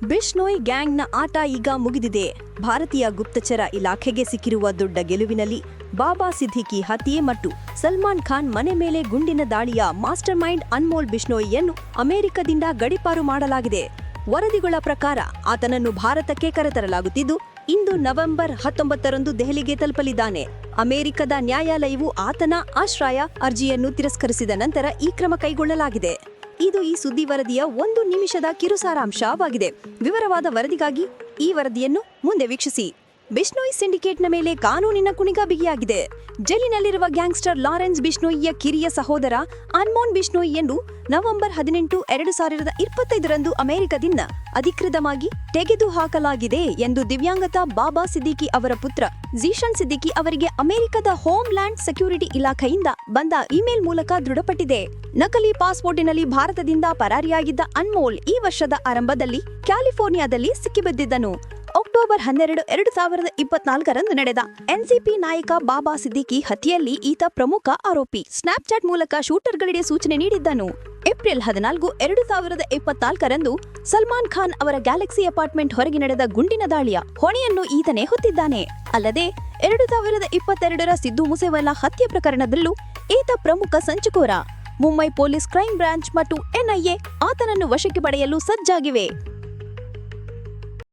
ಬಿಷ್ಣೋಯ್ ಗ್ಯಾಂಗ್ನ ಆಟ ಈಗ ಮುಗಿದಿದೆ. ಭಾರತೀಯ ಗುಪ್ತಚರ ಇಲಾಖೆಗೆ ಸಿಕ್ಕಿರುವ ದೊಡ್ಡ ಗೆಲುವಿನಲ್ಲಿ ಬಾಬಾ ಸಿದ್ದಿಕಿ ಹತ್ಯೆ ಮತ್ತು ಸಲ್ಮಾನ್ ಖಾನ್ ಮನೆ ಮೇಲೆ ಗುಂಡಿನ ದಾಳಿಯ ಮಾಸ್ಟರ್ ಮೈಂಡ್ ಅನ್ಮೋಲ್ ಬಿಷ್ಣೋಯ್ಯನ್ನು ಅಮೆರಿಕದಿಂದ ಗಡೀಪಾರು ಮಾಡಲಾಗಿದೆ. ವರದಿಗಳ ಪ್ರಕಾರ ಆತನನ್ನು ಭಾರತಕ್ಕೆ ಕರೆತರಲಾಗುತ್ತಿದ್ದು, ಇಂದು ನವೆಂಬರ್ 19ರಂದು ದೆಹಲಿಗೆ ತಲುಪಲಿದ್ದಾನೆ. ಅಮೆರಿಕದ ನ್ಯಾಯಾಲಯವು ಆತನ ಆಶ್ರಯ ಅರ್ಜಿಯನ್ನು ತಿರಸ್ಕರಿಸಿದ ನಂತರ ಈ ಕ್ರಮ ಕೈಗೊಳ್ಳಲಾಗಿದೆ. ಇದು ಈ ಸುದ್ದಿ ವರದಿಯ 1 ನಿಮಿಷದ ಕಿರುಸಾರಾಂಶವಾಗಿದೆ. ವಿವರವಾದ ವರದಿಗಾಗಿ ಈ ವರದಿಯನ್ನು ಮುಂದೆ ವೀಕ್ಷಿಸಿ. ಬಿಷ್ಣೋಯ್ ಸಿಂಡಿಕೇಟ್ನ ಮೇಲೆ ಕಾನೂನಿನ ಕುಣಿಗ ಬಿಗಿಯಾಗಿದೆ. ಜೈಲಿನಲ್ಲಿರುವ ಗ್ಯಾಂಗ್ಸ್ಟರ್ ಲಾರೆನ್ಸ್ ಬಿಷ್ಣೋಯ್ಯ ಕಿರಿಯ ಸಹೋದರ ಅನ್ಮೋಲ್ ಬಿಷ್ಣೋಯ್ಯನ್ನು ನವೆಂಬರ್ 18, 2025ರಂದು ಅಮೆರಿಕದಿಂದ ಅಧಿಕೃತವಾಗಿ ತೆಗೆದುಹಾಕಲಾಗಿದೆ ಎಂದು ದಿವ್ಯಾಂಗತ ಬಾಬಾ ಸಿದ್ದಿಕಿ ಅವರ ಪುತ್ರ ಝೀಶನ್ ಸಿದ್ದಿಕಿ ಅವರಿಗೆ ಅಮೆರಿಕದ ಹೋಮ್ ಲ್ಯಾಂಡ್ ಸೆಕ್ಯೂರಿಟಿ ಇಲಾಖೆಯಿಂದ ಬಂದ ಇಮೇಲ್ ಮೂಲಕ ದೃಢಪಟ್ಟಿದೆ. ನಕಲಿ ಪಾಸ್ಪೋರ್ಟಿನಲ್ಲಿ ಭಾರತದಿಂದ ಪರಾರಿಯಾಗಿದ್ದ ಅನ್ಮೋಲ್ ಈ ವರ್ಷದ ಆರಂಭದಲ್ಲಿ ಕ್ಯಾಲಿಫೋರ್ನಿಯಾದಲ್ಲಿ ಸಿಕ್ಕಿಬಿದ್ದಿದ್ದನು. ಅಕ್ಟೋಬರ್ 12, 2024ರಂದು ನಡೆದ ಎನ್ಸಿಪಿ ನಾಯಕ ಬಾಬಾ ಸಿದ್ದಿಕಿ ಹತ್ಯೆಯಲ್ಲಿ ಈತ ಪ್ರಮುಖ ಆರೋಪಿ. ಸ್ನ್ಯಾಪ್ಚಾಟ್ ಮೂಲಕ ಶೂಟರ್ಗಳಿಗೆ ಸೂಚನೆ ನೀಡಿದ್ದನು. ಏಪ್ರಿಲ್ 14, 2024ರಂದು ಸಲ್ಮಾನ್ ಖಾನ್ ಅವರ ಗ್ಯಾಲಕ್ಸಿ ಅಪಾರ್ಟ್ಮೆಂಟ್ ಹೊರಗೆ ನಡೆದ ಗುಂಡಿನ ದಾಳಿಯ ಹೊಣೆಯನ್ನು ಈತನೇ ಹೊತ್ತಿದ್ದಾನೆ. ಅಲ್ಲದೆ 2022ರ ಸಿದ್ದು ಮೂಸೇವಾಲಾ ಹತ್ಯೆ ಪ್ರಕರಣದಲ್ಲೂ ಈತ ಪ್ರಮುಖ ಸಂಚುಕೋರ. ಮುಂಬೈ ಪೊಲೀಸ್, ಕ್ರೈಂ ಬ್ರಾಂಚ್ ಮತ್ತು ಎನ್ಐಎ ಆತನನ್ನು ವಶಕ್ಕೆ ಪಡೆಯಲು ಸಜ್ಜಾಗಿವೆ.